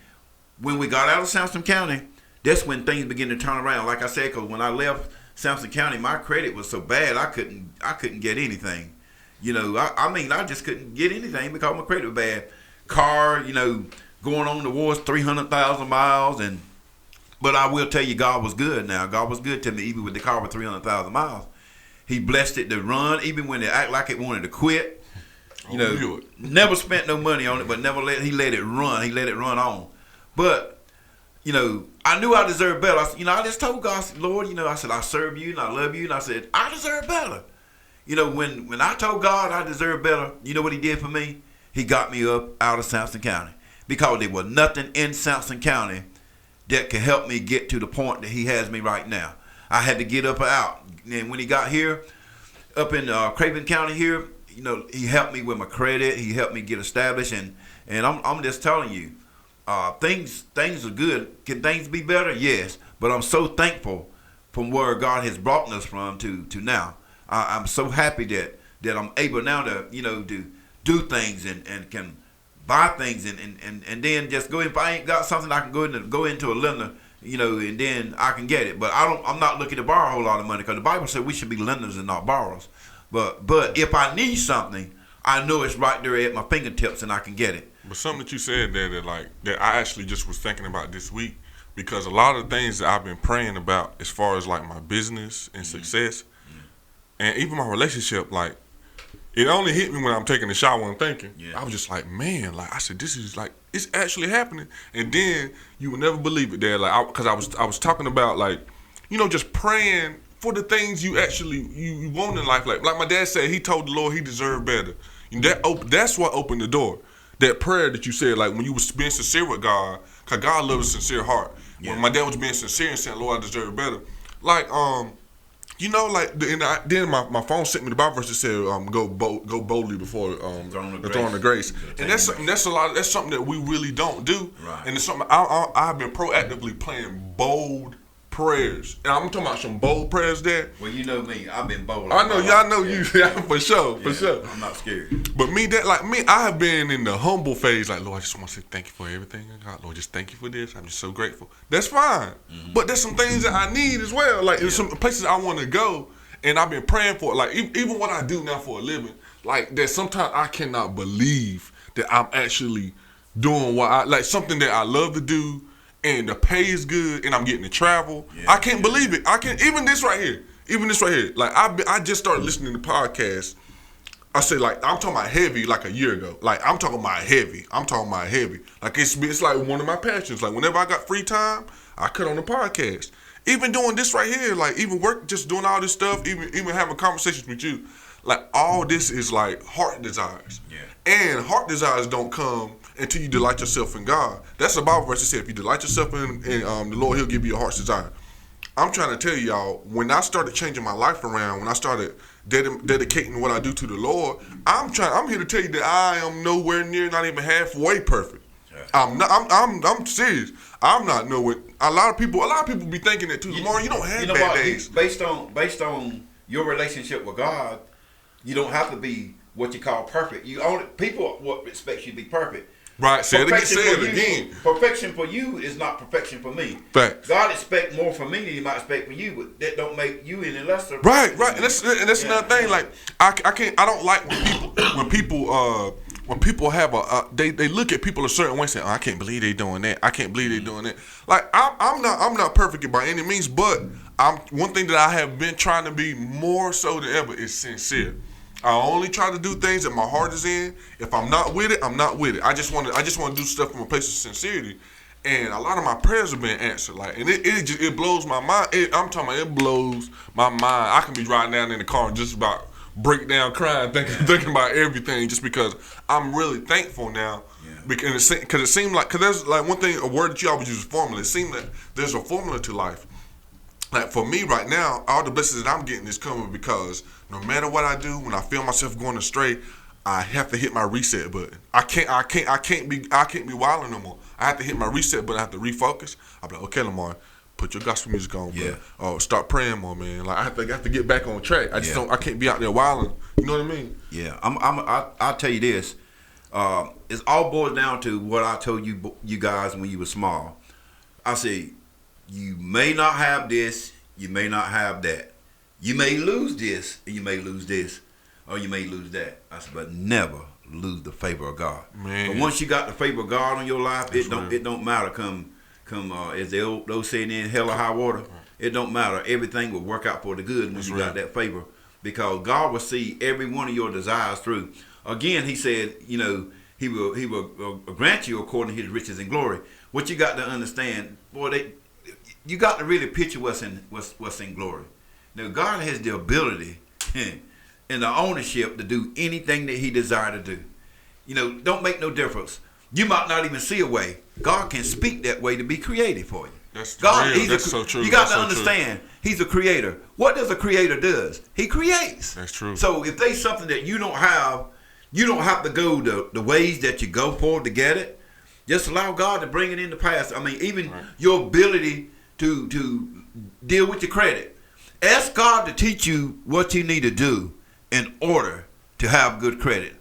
When we got out of Sampson County, that's when things began to turn around. Like I said, because when I left Sampson County, my credit was so bad I couldn't get anything. I just couldn't get anything because my credit was bad. Car, going on towards 300,000 miles, but I will tell you, God was good. Now, God was good to me, even with the car with 300,000 miles. He blessed it to run, even when it act like it wanted to quit. Never spent no money on it, but he let it run. He let it run on. But, I knew I deserved better. I just told God, Lord, I said, I serve you and I love you. And I said, I deserve better. When I told God I deserve better, you know what he did for me? He got me up out of Sampson County. Because there was nothing in Sampson County that could help me get to the point that he has me right now. I had to get up and out. And when he got here, up in Craven County here, he helped me with my credit. He helped me get established. And I'm just telling you, things are good. Can things be better? Yes. But I'm so thankful from where God has brought us from to now. I'm so happy that I'm able now to, to do things and can buy things and then just go in. If I ain't got something, I can go into a lender, and then I can get it. But I'm not looking to borrow a whole lot of money, because the Bible said we should be lenders and not borrowers. But if I need something, I know it's right there at my fingertips and I can get it. But something that you said there that I actually just was thinking about this week, because a lot of the things that I've been praying about as far as like my business and success, And even my relationship, like, it only hit me when I'm taking a shower and thinking. Yeah. I was just like, man, like I said, this is like, it's actually happening. And then you would never believe it, Dad. Like, because I was talking about, like, you know, just praying for the things you actually you want in life. Like my dad said, he told the Lord he deserved better. And that's what opened the door. That prayer that you said, like when you was being sincere with God, cause God loves a sincere heart. Yeah. When my dad was being sincere and saying, Lord, I deserve better. Like you know, like then my phone sent me the Bible verse that said, go boldly before the throne of grace. And that's something that's something that we really don't do. Right. And it's something I've been proactively playing bold prayers. And I'm talking about some bold prayers there. Well, you know me, I've been bold. I know, y'all know you, for sure. I'm not scared. But I have been in the humble phase, like, Lord, I just want to say thank you for everything I got. Lord, just thank you for this. I'm just so grateful. That's fine. Mm-hmm. But there's some things that I need as well. Like, there's some places I want to go, and I've been praying for it. Like, even what I do now for a living, like, that sometimes I cannot believe that I'm actually doing like something that I love to do, and the pay is good, and I'm getting to travel. Yeah, I can't believe it. I can't. Even this right here. Like I just started listening to podcasts. I say, like, I'm talking about heavy like a year ago. Like, I'm talking about heavy. Like it's like one of my passions. Like whenever I got free time, I cut on the podcast. Even doing this right here, like even work, just doing all this stuff, even having conversations with you. Like all this is like heart desires. Yeah. And heart desires don't come until you delight yourself in God. That's the Bible verse that said, if you delight yourself in the Lord, He'll give you your heart's desire. I'm trying to tell y'all, when I started changing my life around, when I started dedicating what I do to the Lord, I'm here to tell you that I am nowhere near, not even halfway perfect. I'm serious. I'm not nowhere. A lot of people be thinking that too. Tomorrow you don't have bad days. Based on your relationship with God, you don't have to be what you call perfect. People what expect you to be perfect. Right, say it again. Perfection for you is not perfection for me. Facts. God expects more from me than He might expect for you, but that don't make you any lesser. Right, and that's another thing. Like I don't like when people have they look at people a certain way and say, oh, I can't believe they doing that. I can't believe they doing that. Like I'm not perfect by any means, but one thing that I have been trying to be more so than ever is sincere. I only try to do things that my heart is in. If I'm not with it, I'm not with it. I just want to do stuff from a place of sincerity. And a lot of my prayers have been answered. Like, and it blows my mind. I'm talking about, it blows my mind. I can be riding down in the car and just about break down crying, thinking about everything, just because I'm really thankful now. Yeah. Because it seemed like, because there's like one thing, a word that you always use is formula. It seemed that there's a formula to life. Like for me right now, all the blessings that I'm getting is coming because no matter what I do, when I feel myself going astray, I have to hit my reset button. I can't be wilding no more. I have to hit my reset button. I have to refocus. I'm like, okay, Lamar, put your gospel music on, bro. Oh, start praying more, man. Like I have to get back on track. I can't be out there wilding. You know what I mean? Yeah. I'll tell you this. It's all boils down to what I told you guys when you were small. I say, you may not have this, you may not have that. You may lose this, and you may lose this, or you may lose that. I said, but never lose the favor of God. Man. But once you got the favor of God on your life, it don't matter. Come as those saying in hell or high water, it don't matter. Everything will work out for the good when you got that favor, because God will see every one of your desires through. Again, He said, He will grant you according to His riches and glory. What you got to understand, boy, you got to really picture what's in glory. Now, God has the ability and the ownership to do anything that He desires to do. Don't make no difference. You might not even see a way. God can speak that way to be creative for you. That's so true. You got to understand, He's a creator. What does a creator does? He creates. That's true. So if there's something that you don't have to go the ways that you go for to get it. Just allow God to bring it into pass. I mean, even your ability to deal with your credit. Ask God to teach you what you need to do in order to have good credit.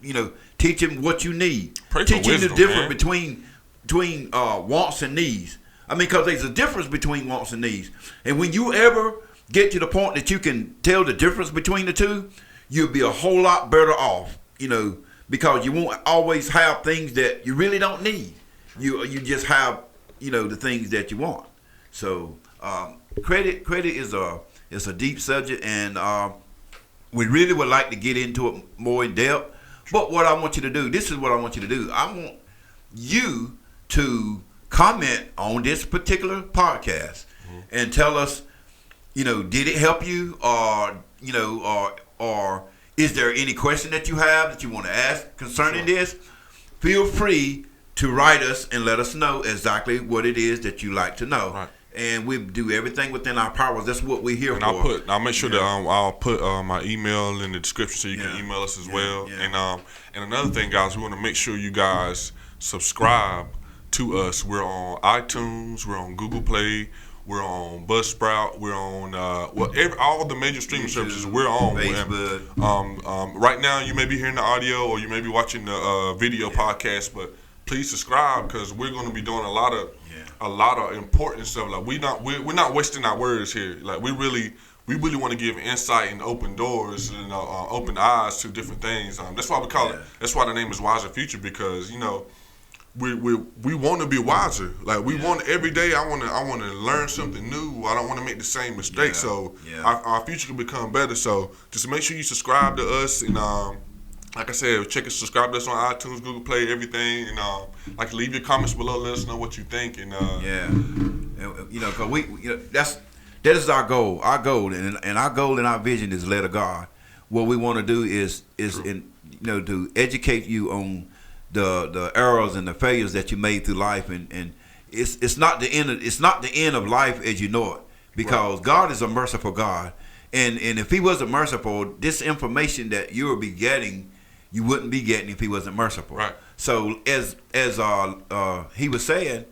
Teach Him what you need. Teach Him the difference between wants and needs. I mean, because there's a difference between wants and needs. And when you ever get to the point that you can tell the difference between the two, you'll be a whole lot better off, because you won't always have things that you really don't need. You just have, the things that you want. So credit is a deep subject, and we really would like to get into it more in depth. But what I want you to do, this is what I want you to do. I want you to comment on this particular podcast and tell us, did it help you, or or is there any question that you have that you want to ask concerning this? Feel free to write us and let us know exactly what it is that you like to know. Right. And we do everything within our powers. That's what we're here and for. I'll make sure that I'll put my email in the description so you can email us as well. Yeah. And another thing, guys, we want to make sure you guys subscribe to us. We're on iTunes, we're on Google Play, we're on Buzzsprout, we're on all the major streaming services. We're on Facebook. Right now, you may be hearing the audio or you may be watching the video podcast, but please subscribe because we're going to be doing a lot of important stuff. Like we're not wasting our words here. Like we really want to give insight and open doors and open eyes to different things. That's why we call it. That's why the name is Wiser Future, because we want to be wiser. Like we want every day. I want to learn something new. I don't want to make the same mistake. So our future can become better. So just make sure you subscribe to us and. Like I said, subscribe to us on iTunes, Google Play, everything, and leave your comments below. Let us know what you think. And because that is our goal. Our goal, and our goal and our vision is led of God. What we want to do is to educate you on the errors and the failures that you made through life, and it's not the end. It's not the end of life as you know it, because God is a merciful God, and if He wasn't merciful, this information that you will be getting. You wouldn't be getting if He wasn't merciful. Right. So as he was saying,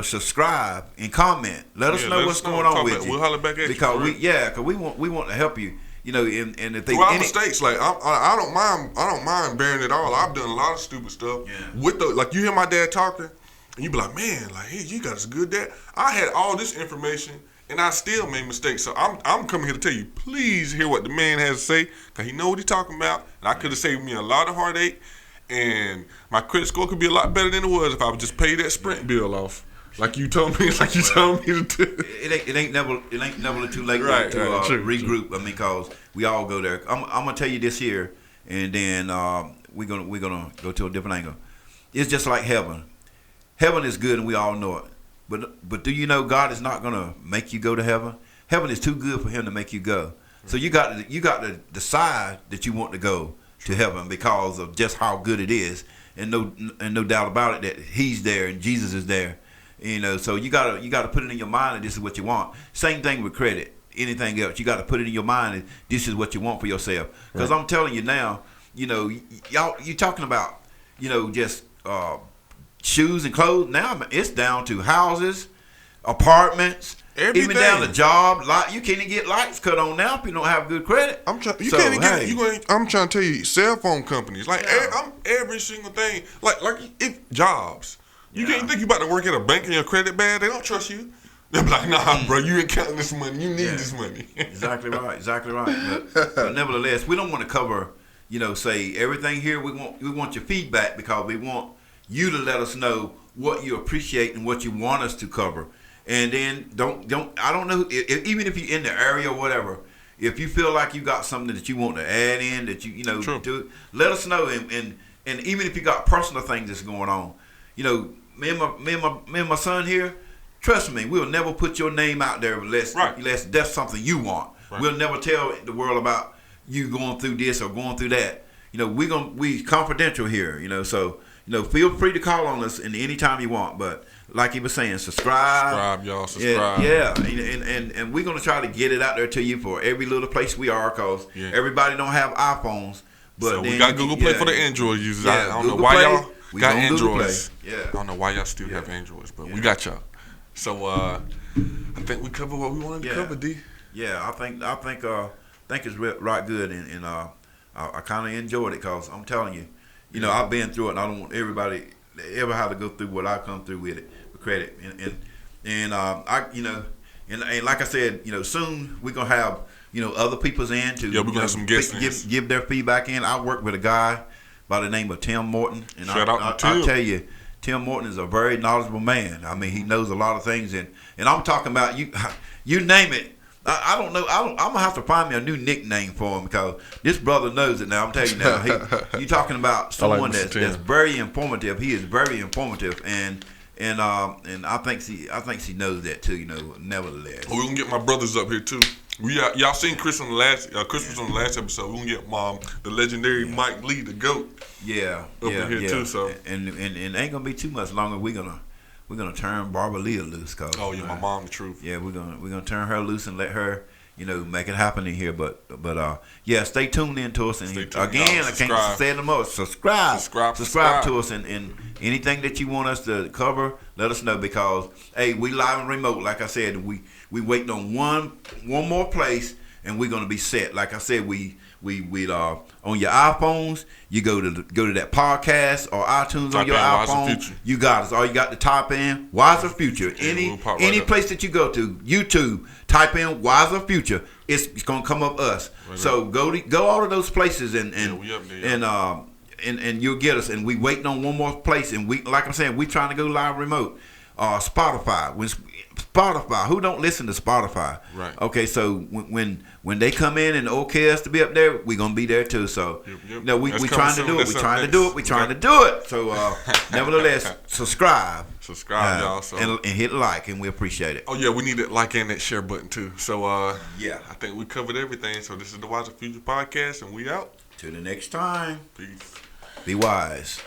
subscribe and comment. Let us know what's going on with you. We'll holler back at because you. Because we want to help you. And if they our mistakes, like I don't mind bearing it all. I've done a lot of stupid stuff. Yeah. With you hear my dad talking, and you be like, man, like hey, you got a good dad. I had all this information. And I still made mistakes. So I'm coming here to tell you, please hear what the man has to say, because he know what he's talking about. And I could have saved me a lot of heartache. And my credit score could be a lot better than it was if I would just pay that Sprint bill off. Like you told me to do. It ain't never too late to regroup. True. I mean, because we all go there. I'm gonna tell you this here, and then we're gonna go to a different angle. It's just like heaven. Heaven is good, and we all know it. But do you know God is not gonna make you go to heaven? Heaven is too good for Him to make you go. So you got to decide that you want to go to heaven because of just how good it is, and no doubt about it that He's there and Jesus is there. So you gotta put it in your mind that this is what you want. Same thing with credit. Anything else, you got to put it in your mind that this is what you want for yourself. Because I'm telling you now, y'all, you talking about just. Shoes and clothes. Now it's down to houses, apartments, everything. Even down to job. You can't even get lights cut on now if you don't have good credit. I'm trying to tell you, cell phone companies, every single thing, like if jobs. You can't think you about to work at a bank and your credit bad. They don't trust you. They're like, nah, bro, you ain't counting this money. You need this money. Exactly right. But nevertheless, we don't want to cover, say everything here. We want your feedback because we want you to let us know what you appreciate and what you want us to cover. And then I don't know even if you're in the area or whatever, if you feel like you got something that you want to add in that you do, let us know. And even if you got personal things that's going on, me and my son here, trust me, we'll never put your name out there unless that's something you want. Right. We'll never tell the world about you going through this or going through that. We confidential here. So. Feel free to call on us any time you want. But like he was saying, subscribe. Y'all. Subscribe. Yeah. And we're going to try to get it out there to you for every little place we are, because everybody don't have iPhones. But so we got Google Play for the Android users. I don't know why y'all got Androids. I don't know why y'all still have Androids, but we got y'all. So I think we covered what we wanted to cover, D. Yeah, I think it's right good. And I kind of enjoyed it because I'm telling you, I've been through it, and I don't want everybody ever have to go through what I come through with credit. And like I said, soon we're gonna have other people's in to we're gonna have some guests give their feedback in. I work with a guy by the name of Tim Morton, and I tell you, Tim Morton is a very knowledgeable man. I mean, he knows a lot of things, and I'm talking about you name it. I don't know. I'm gonna have to find me a new nickname for him because this brother knows it now. I'm telling you now. You talking about someone that's very informative. He is very informative, and I think he knows that too. You know, nevertheless. We're gonna get my brothers up here too. Y'all seen Chris on the last Chris was on the last episode. We're gonna get the legendary Mike Lee, the GOAT. Yeah, up in here too. So and ain't gonna be too much longer. We're gonna turn Barbara Leah loose. Cause, oh yeah, my mom, the truth. Yeah, we're gonna turn her loose and let her, make it happen in here. But yeah, stay tuned in to us. And again, I can't say it no more. Subscribe to us, and anything that you want us to cover, let us know because hey, we live and remote. Like I said, we waiting on one more place, and we're gonna be set. Like I said, we on your iPhones, you go to that podcast or iTunes on your iPhone. You got us. All you got to type in Wiser Future. Any place that you go to, YouTube, type in Wiser Future. It's gonna come up us. Right, so go all of those places and you'll get us. And we waiting on one more place. And we, like I'm saying, we trying to go live remote. Spotify. Spotify. Who don't listen to Spotify? Right. Okay, so when they come in and okay us to be up there, we're gonna be there too. So we trying to do it. We trying to do it. We trying to do it. So nevertheless, subscribe. Y'all. So. And hit like, and we appreciate it. Oh yeah, we need that like and that share button too. So yeah, I think we covered everything. So this is the Wiser Future podcast, and we out. Till the next time. Peace. Be wise.